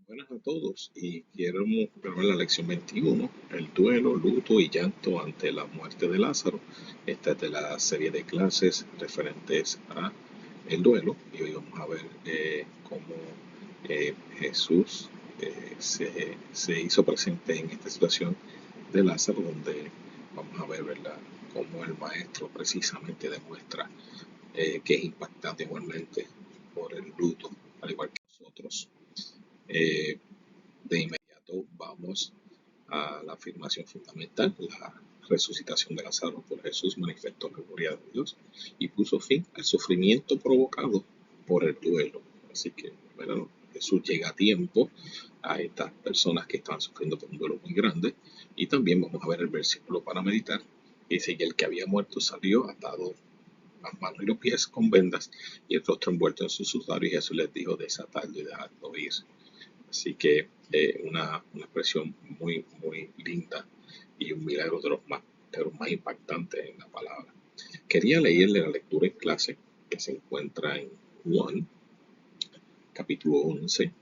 Buenas a todos y quiero grabar la lección 21, el duelo, luto y llanto ante la muerte de Lázaro. Esta es de la serie de clases referentes a el duelo y hoy vamos a ver cómo Jesús se hizo presente en esta situación de Lázaro, donde vamos a ver, ¿verdad?, cómo el maestro precisamente demuestra que es impactante igualmente por el luto, al igual que nosotros. Eh, de inmediato vamos a la afirmación fundamental: la resucitación de Lázaro por Jesús manifestó la gloria de Dios y puso fin al sufrimiento provocado por el duelo. Así que, bueno, Jesús llega a tiempo a estas personas que están sufriendo por un duelo muy grande. Y también vamos a ver el versículo para meditar. Dice: y el que había muerto salió atado las manos y los pies con vendas y el rostro envuelto en su sudario, y Jesús les dijo: desatadlo y dejadlo ir. Así que una expresión muy linda y un milagro de los más impactantes en la palabra. Quería leerle la lectura en clase que se encuentra en Juan, capítulo 11.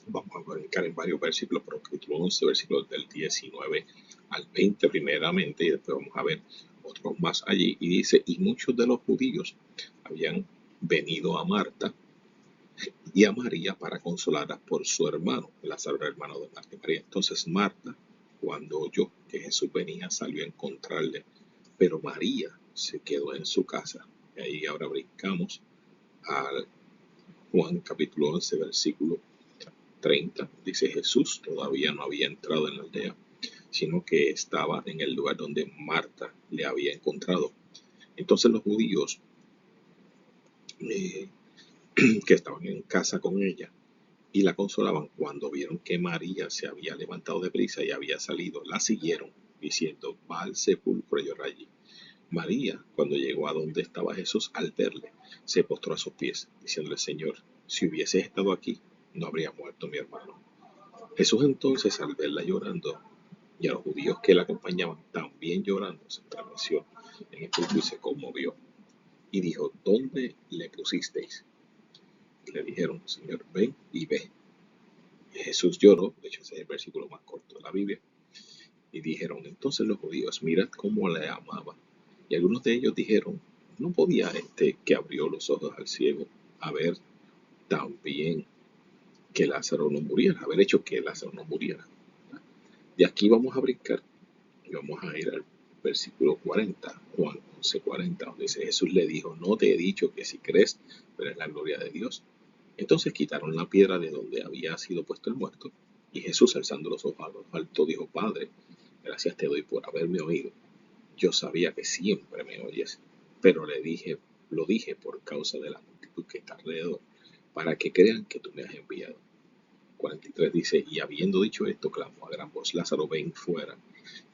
Vamos a brincar en varios versículos, pero capítulo 11, versículos del 19 al 20 primeramente, y después vamos a ver otros más allí. Y dice: y muchos de los judíos habían venido a Marta y a María para consolarlas por su hermano, Lázaro era hermano de Marta y María. Entonces Marta, cuando oyó que Jesús venía, salió a encontrarle, pero María se quedó en su casa. Y ahí ahora brincamos al Juan capítulo 11, versículo 30. Dice: Jesús todavía no había entrado en la aldea, sino que estaba en el lugar donde Marta le había encontrado. Entonces los judíos que estaban en casa con ella y la consolaban, cuando vieron que María se había levantado de prisa y había salido, la siguieron, diciendo: va al sepulcro y llora allí. María, cuando llegó a donde estaba Jesús, al verle, se postró a sus pies, diciéndole: Señor, si hubieses estado aquí, no habría muerto mi hermano. Jesús entonces, al verla llorando, y a los judíos que la acompañaban también llorando, se estremeció en espíritu y se conmovió, y dijo: ¿dónde le pusisteis? Y le dijeron: Señor, ven y ve. Jesús lloró. De hecho ese es el versículo más corto de la Biblia. Y dijeron entonces los judíos: mirad cómo le amaba. Y algunos de ellos dijeron: ¿no podía este que abrió los ojos al ciego haber también que Lázaro no muriera, haber hecho que Lázaro no muriera? De aquí vamos a brincar y vamos a ir al versículo 40, Juan 11:40, donde dice: Jesús le dijo: no te he dicho que si crees verás la gloria de Dios. Entonces quitaron la piedra de donde había sido puesto el muerto, y Jesús, alzando los ojos a lo alto, dijo: Padre, gracias te doy por haberme oído. Yo sabía que siempre me oyes, pero lo dije por causa de la multitud que está alrededor, para que crean que tú me has enviado. 43 dice: y habiendo dicho esto, clamó a gran voz: Lázaro, ven fuera.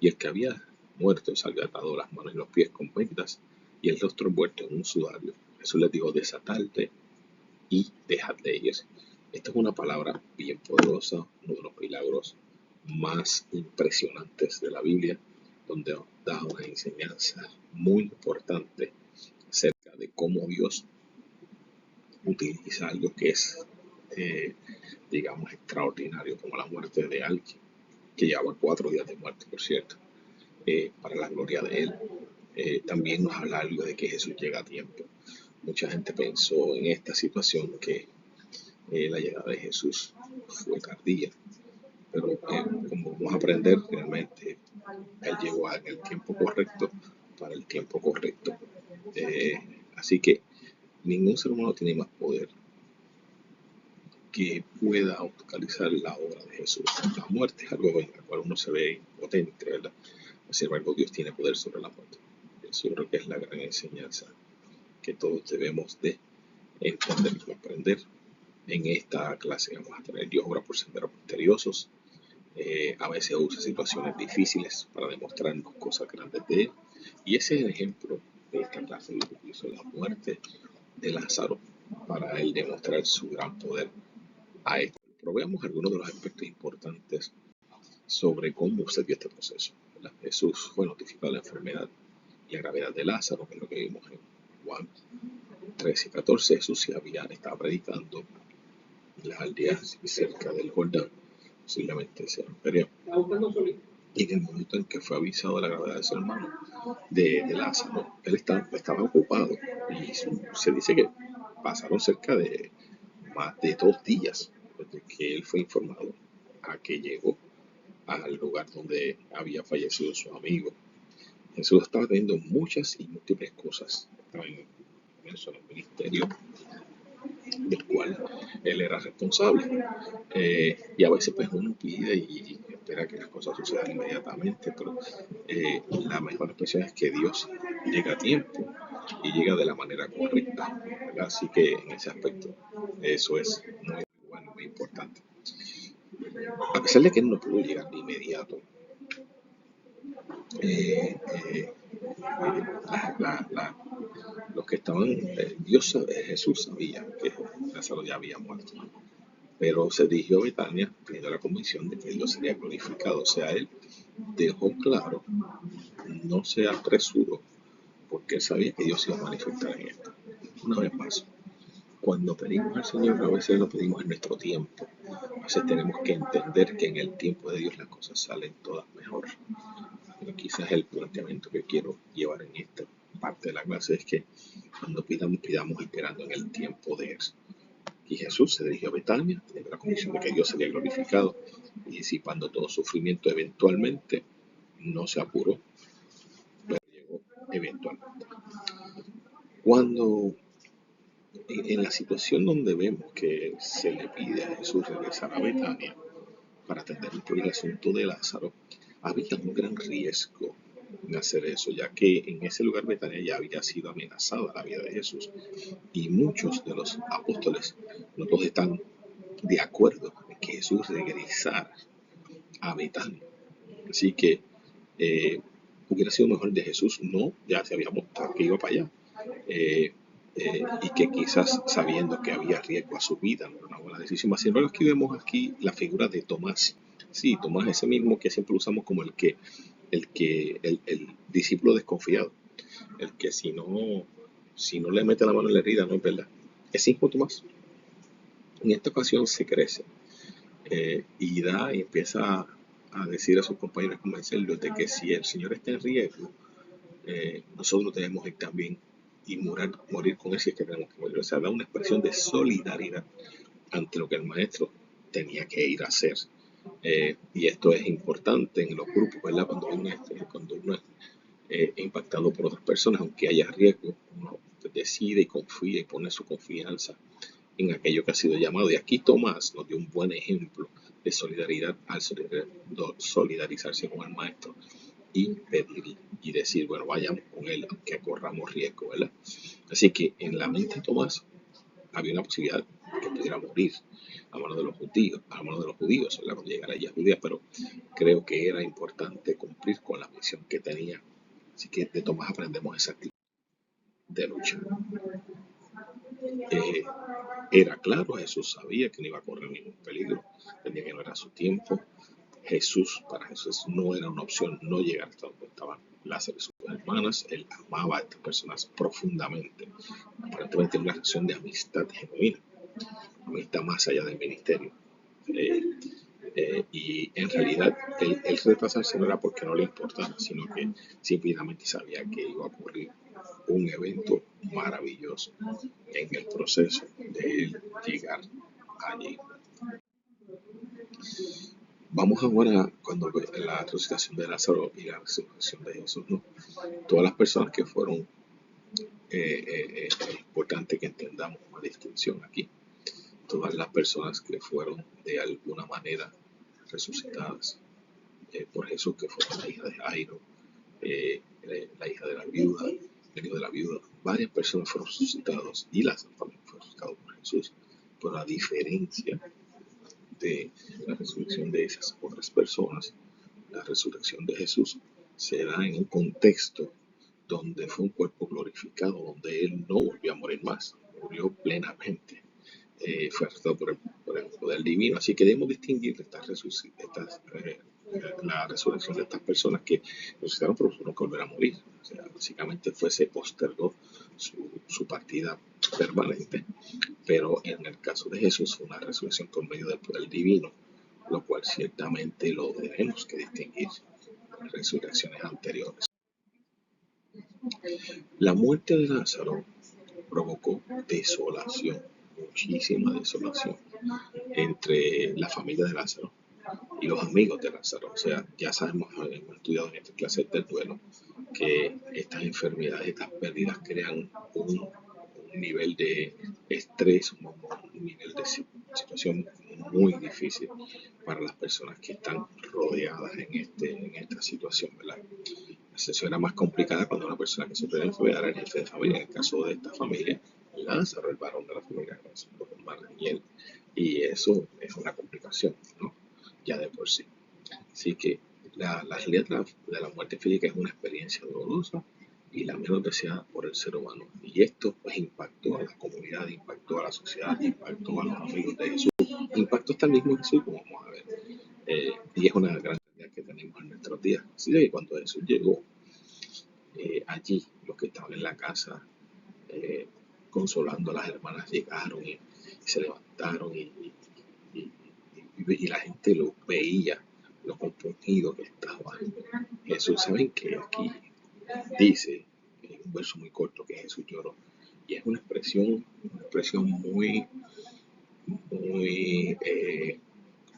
Y el que había muerto salió atado las manos y los pies con vendas y el rostro envuelto en un sudario. Jesús les dijo: desatadle y dejadle ir. Esta es una palabra bien poderosa, uno de los milagros más impresionantes de la Biblia, donde da una enseñanza muy importante acerca de cómo Dios utiliza algo que es, eh, digamos, extraordinario, como la muerte de alguien, que llevaba 4 días de muerte, por cierto, para la gloria de Él. También nos habla algo de que Jesús llega a tiempo. Mucha gente pensó en esta situación que la llegada de Jesús fue tardía, pero como vamos a aprender, realmente Él llegó en el tiempo correcto, para el tiempo correcto. Así que ningún ser humano tiene más poder que pueda autorizar la obra de Jesús. La muerte es algo en el cual uno se ve impotente, ¿verdad? Sin embargo, Dios tiene poder sobre la muerte. Eso yo creo que es la gran enseñanza que todos debemos de entender y comprender. En esta clase vamos a tener: Dios obra por senderos misteriosos. A veces usa situaciones difíciles para demostrarnos cosas grandes de Él. Y ese es el ejemplo de esta clase: Dios utilizó la muerte de Lázaro para Él demostrar su gran poder a Él. Pero veamos algunos de los aspectos importantes sobre cómo se dio este proceso, ¿verdad? Jesús fue notificado de la enfermedad y la gravedad de Lázaro, que es lo que vimos en Juan 13 y 14. Jesús estaba predicando las aldeas cerca del Jordán, posiblemente sea Perea. Y en el momento en que fue avisado de la gravedad de su hermano, de Lázaro, él estaba ocupado. Y se dice que pasaron cerca de más de 2 días desde que él fue informado a que llegó al lugar donde había fallecido su amigo. Jesús estaba teniendo muchas y múltiples cosas. Estaba inmerso en el ministerio del cual él era responsable. Y a veces pues uno pide y espera que las cosas sucedan inmediatamente, pero la mejor expresión es que Dios llega a tiempo y llega de la manera correcta, ¿verdad? Así que en ese aspecto eso es muy bueno, muy importante. A pesar de que él no pudo llegar de inmediato, eh, eh, los que estaban, Jesús sabía que Lázaro ya había muerto, pero se dirigió a Betania teniendo la convicción de que Dios sería glorificado. O sea, él dejó claro, no se apresuró, porque él sabía que Dios se iba a manifestar en esto. Una vez más, cuando pedimos al Señor, a veces lo pedimos en nuestro tiempo. A veces tenemos que entender que en el tiempo de Dios las cosas salen todas mejor. Pero quizás el planteamiento que quiero llevar en esta parte de la clase es que cuando pidamos esperando en el tiempo de Él. Y Jesús se dirigió a Betania, teniendo la convicción de que Dios sería glorificado, y disipando todo sufrimiento eventualmente. No se apuró, pero llegó eventualmente. Cuando en la situación donde vemos que se le pide a Jesús regresar a Betania para atender el asunto de Lázaro, había un gran riesgo en hacer eso, ya que en ese lugar Betania ya había sido amenazada la vida de Jesús, y muchos de los apóstoles no todos están de acuerdo en que Jesús regresara a Betania. Así que hubiera sido mejor de Jesús, no, ya se había mostrado que iba para allá, y que quizás sabiendo que había riesgo a su vida, no era una buena decisión. Sin embargo, aquí vemos aquí la figura de Tomás. Sí, Tomás, ese mismo que siempre usamos como el discípulo desconfiado, el que si no le mete la mano en la herida, no es verdad. Ese mismo Tomás, en esta ocasión se crece, y da y empieza a decir a sus compañeros, a convencerlos de que si el Señor está en riesgo, nosotros debemos ir también y morir con él si es que tenemos que morir. O sea, da una expresión de solidaridad ante lo que el maestro tenía que ir a hacer. Y esto es importante en los grupos, ¿verdad? Cuando uno es impactado por otras personas, aunque haya riesgo, uno decide y confía y pone su confianza en aquello que ha sido llamado. Y aquí Tomás nos dio un buen ejemplo de solidaridad al solidarizarse con el maestro y pedir y decir, bueno, vayamos con él, aunque corramos riesgo, ¿verdad? Así que en la mente de Tomás había una posibilidad de que pudiera morir a manos de los judíos, ¿verdad? Cuando llegara allí a Judea, pero creo que era importante cumplir con la misión que tenía. Así que de Tomás aprendemos esa actitud de lucha. Era claro, Jesús sabía que no iba a correr ningún peligro, tenía que no era su tiempo. Para Jesús no era una opción no llegar hasta donde estaban Lázaro y sus hermanas. Él amaba a estas personas profundamente, aparentemente una relación de amistad genuina, amistad más allá del ministerio. Y en realidad el retrasarse no era porque no le importaba, sino que simplemente sabía que iba a ocurrir un evento maravilloso en el proceso de él llegar allí. Vamos ahora cuando la resucitación de Lázaro y la resurrección de Jesús, ¿no? Todas las personas que fueron, es importante que entendamos una distinción aquí. Todas las personas que fueron de alguna manera resucitadas por Jesús, que fueron la hija de Jairo, la hija de la viuda, el hijo de la viuda, varias personas fueron resucitados y Lázaro también fue resucitado por Jesús. Pero la diferencia de la resurrección de esas otras personas, la resurrección de Jesús se da en un contexto donde fue un cuerpo glorificado, donde él no volvió a morir más, murió plenamente, fue arrestado por el poder divino. Así que debemos distinguir estas la resurrección de estas personas que resucitaron, pero nunca volver a morir. O sea, básicamente se postergó su partida permanente. Pero en el caso de Jesús fue una resurrección por medio del poder divino, lo cual ciertamente lo debemos que distinguir de las resurrecciones anteriores. La muerte de Lázaro provocó desolación, muchísima desolación entre la familia de Lázaro y los amigos de Lázaro. O sea, ya sabemos, hemos estudiado en esta clase del duelo, que estas enfermedades, estas pérdidas crean un nivel de estrés, un nivel de situación muy difícil para las personas que están rodeadas en esta situación, ¿verdad? La situación era más complicada cuando una persona que sufre de enfermedad era el jefe de familia. En el caso de esta familia, Lázaro, el varón de la familia, los hermanos y él. Y eso es una complicación, ¿no? Ya de por sí. Así que la realidad de la muerte física es una experiencia dolorosa y la menos deseada por el ser humano. Y esto pues impactó a la comunidad, impactó a la sociedad, impactó a los amigos de Jesús, impactó hasta el mismo Jesús, como vamos a ver. Y es una gran realidad que tenemos en nuestros días. Así que cuando Jesús llegó allí, los que estaban en la casa eh, consolando a las hermanas llegaron y se levantaron y la gente lo veía, lo compungido que estaba Jesús. Saben que aquí dice, en un verso muy corto, que Jesús lloró. Y es una expresión muy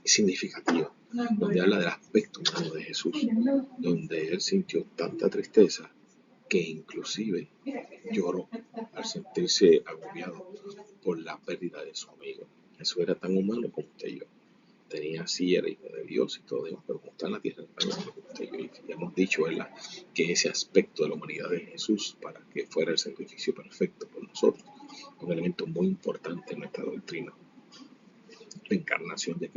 significativa, donde habla del aspecto humano de Jesús, donde él sintió tanta tristeza que inclusive lloró al sentirse agobiado por la pérdida de su amigo. Jesús era tan humano como usted y yo. Tenía así, era hijo de Dios y todo demás, pero como está en la tierra, era tan humano como usted y yo. Y hemos dicho, ¿verdad?, que ese aspecto de la humanidad de Jesús, para que fuera el sacrificio perfecto por nosotros, un elemento muy importante en nuestra doctrina. La encarnación de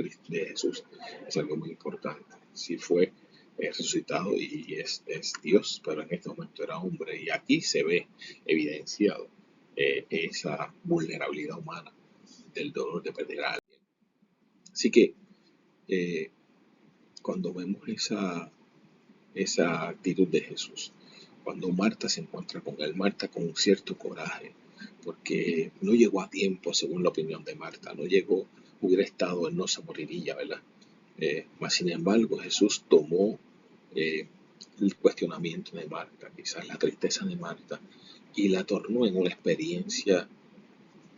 Jesús es algo muy importante. Si fue resucitado y es Dios, pero en este momento era hombre. Y aquí se ve evidenciado esa vulnerabilidad humana del dolor de perder a alguien. Así que cuando vemos esa actitud de Jesús, cuando Marta se encuentra con él, Marta con un cierto coraje, porque no llegó a tiempo, según la opinión de Marta, no llegó, hubiera estado, él no se moriría, ¿verdad? Mas sin embargo, Jesús tomó el cuestionamiento de Marta, quizás la tristeza de Marta, y la tornó en una experiencia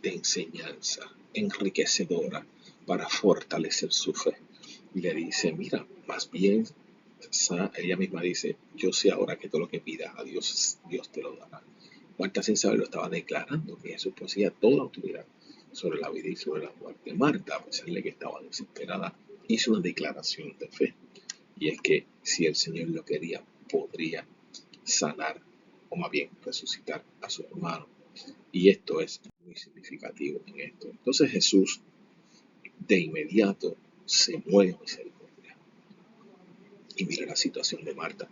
de enseñanza enriquecedora para fortalecer su fe. Y le dice, mira, más bien, ella misma dice, yo sé ahora que todo lo que pidas a Dios, Dios te lo dará. Marta, sin saberlo, estaba declarando que Jesús poseía toda la autoridad sobre la vida y sobre la muerte. Marta, a pesar de que estaba desesperada, hizo una declaración de fe. Y es que si el Señor lo quería, podría sanar, o más bien resucitar a su hermano. Y esto es muy significativo en esto. Entonces Jesús de inmediato se mueve a misericordia y mira la situación de Marta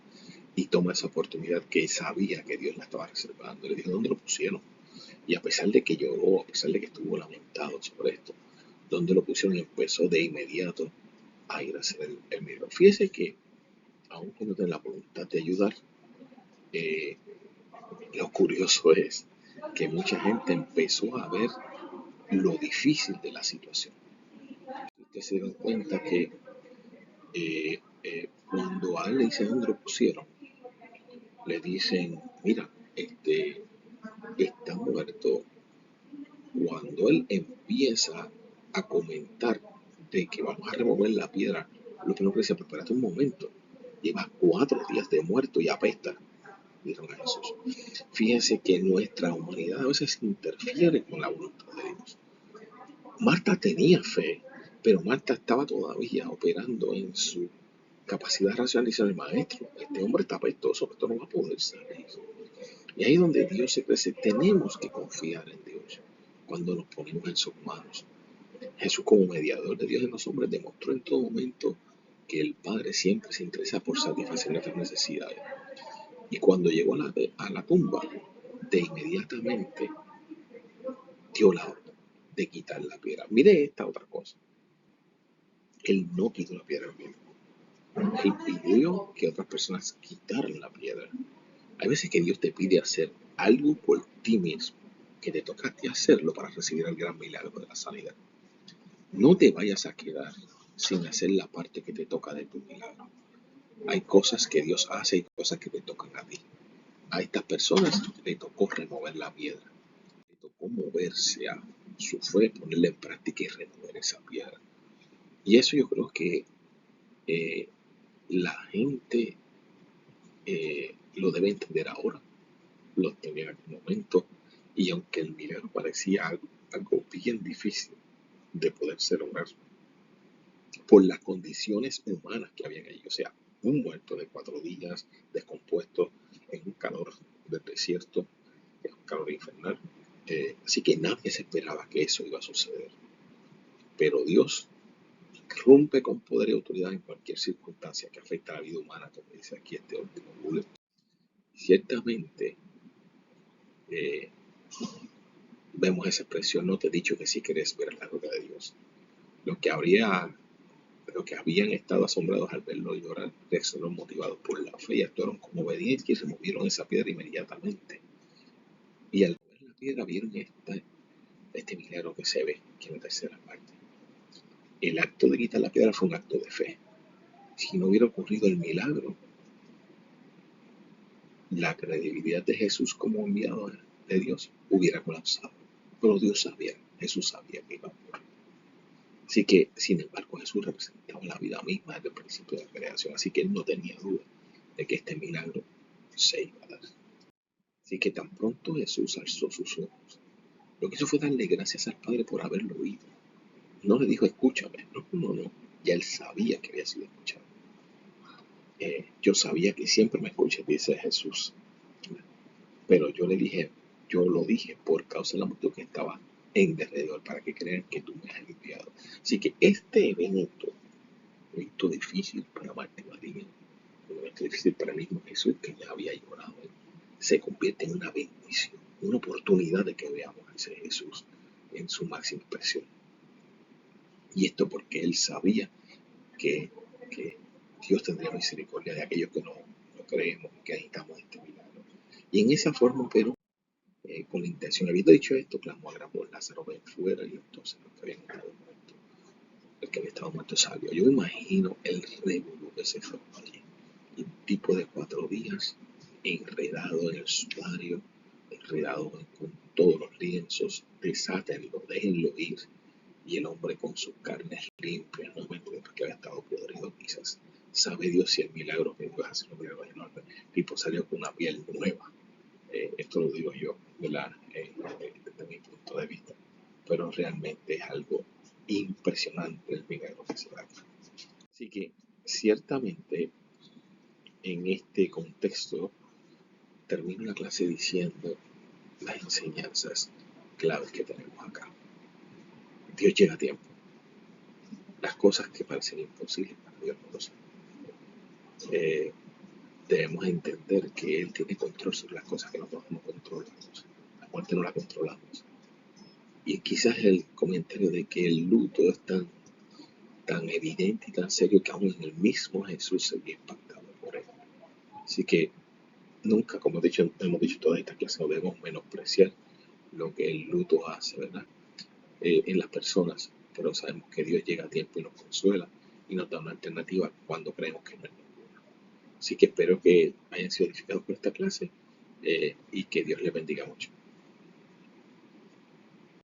y toma esa oportunidad que sabía que Dios la estaba reservando. Le dijo, ¿dónde lo pusieron? Y a pesar de que lloró, a pesar de que estuvo lamentado sobre esto, ¿dónde lo pusieron? Empezó de inmediato a ir a hacer el milagro. Fíjese que, aun cuando tiene la voluntad de ayudar, lo curioso es que mucha gente empezó a ver lo difícil de la situación. Ustedes se dan cuenta que cuando a él le dicen dónde lo pusieron, le dicen, mira, está muerto. Cuando él empieza a comentar de que vamos a remover la piedra, lo primero que dice, pero espérate un momento, llevas 4 días de muerto y apesta, dijeron a Jesús. Fíjense que nuestra humanidad a veces interfiere con la voluntad de Dios. Marta tenía fe, pero Marta estaba todavía operando en su capacidad racional. Dice el maestro, este hombre está apestoso, esto no va a poder salir. Y ahí es donde Dios se crece. Tenemos que confiar en Dios cuando nos ponemos en sus manos. Jesús, como mediador de Dios en los hombres, demostró en todo momento que el Padre siempre se interesa por satisfacer nuestras necesidades. Y cuando llegó a la tumba, de inmediatamente dio la orden de quitar la piedra. Mire esta otra cosa. Él no quitó la piedra en vivo. Él pidió que otras personas quitaran la piedra. Hay veces que Dios te pide hacer algo por ti mismo, que te toca a ti hacerlo para recibir el gran milagro de la sanidad. No te vayas a quedar sin hacer la parte que te toca de tu milagro. Hay cosas que Dios hace y cosas que te tocan a ti. A estas personas le tocó remover la piedra, le tocó moverse a su fe, ponerla en práctica y remover esa piedra. Y eso yo creo que eh, la gente lo debe entender ahora, lo entendió en aquel momento, y aunque el milagro parecía algo bien difícil de poderse lograr por las condiciones humanas que habían ahí, o sea, un muerto de 4 días, descompuesto, en un calor del desierto, en un calor infernal, así que nadie se esperaba que eso iba a suceder, pero Dios rompe con poder y autoridad en cualquier circunstancia que afecta a la vida humana, como dice aquí este último bullet. Ciertamente, eh, vemos esa expresión, no te he dicho que si querés ver la gloria de Dios. Los que habían estado asombrados al verlo llorar, reaccionaron motivados por la fe y actuaron con obediencia y removieron esa piedra inmediatamente. Y al ver la piedra vieron este milagro que se ve, que es la tercera parte. El acto de quitar la piedra fue un acto de fe. Si no hubiera ocurrido el milagro, la credibilidad de Jesús como enviado de Dios hubiera colapsado. Pero Dios sabía, Jesús sabía que iba a ocurrir. Así que, sin embargo, Jesús representaba la vida misma desde el principio de la creación. Así que él no tenía duda de que este milagro se iba a dar. Así que tan pronto Jesús alzó sus ojos, lo que hizo fue darle gracias al Padre por haberlo oído. No le dijo, escúchame, no. Ya él sabía que había sido escuchado. Yo sabía que siempre me escuchas, dice Jesús. Pero yo lo dije por causa de la multitud que estaba en derredor, para que crean que tú me has enviado. Así que este evento difícil para Marta y María, un evento difícil para el mismo Jesús, que ya había llorado, se convierte en una bendición, una oportunidad de que veamos a ese Jesús en su máxima expresión. Y esto porque él sabía que Dios tendría misericordia de aquellos que no creemos, que necesitamos este milagro. Y en esa forma, pero con la intención, habiendo dicho esto, clamó a gran voz, Lázaro, ven fuera. Y entonces los que habían estado muertos, el que había estado muerto salió. Yo imagino el revolú que se formó allí. Un tipo de 4 días enredado en el sudario, enredado con todos los lienzos, desátenlo, déjenlo ir. Y el hombre con sus carnes limpias, no me entiendo que había estado podrido quizás. Sabe Dios si el milagro que Dios hace un milagro enorme. El tipo salió con una piel nueva. Esto lo digo yo, ¿verdad? Desde mi punto de vista. Pero realmente es algo impresionante el milagro que se da. Así que ciertamente en este contexto termino la clase diciendo las enseñanzas claves que tenemos acá. Dios llega a tiempo. Las cosas que parecen imposibles para Dios no lo son. Debemos entender que Él tiene control sobre las cosas que nosotros no controlamos. La muerte no la controlamos. Y quizás el comentario de que el luto es tan evidente y tan serio que aún en el mismo Jesús se ve impactado por él. Así que nunca, como hemos dicho toda esta clase, no debemos menospreciar lo que el luto hace, ¿verdad? En las personas, pero sabemos que Dios llega a tiempo y nos consuela y nos da una alternativa cuando creemos que no hay ninguna. Así que espero que hayan sido edificados por esta clase y que Dios les bendiga mucho.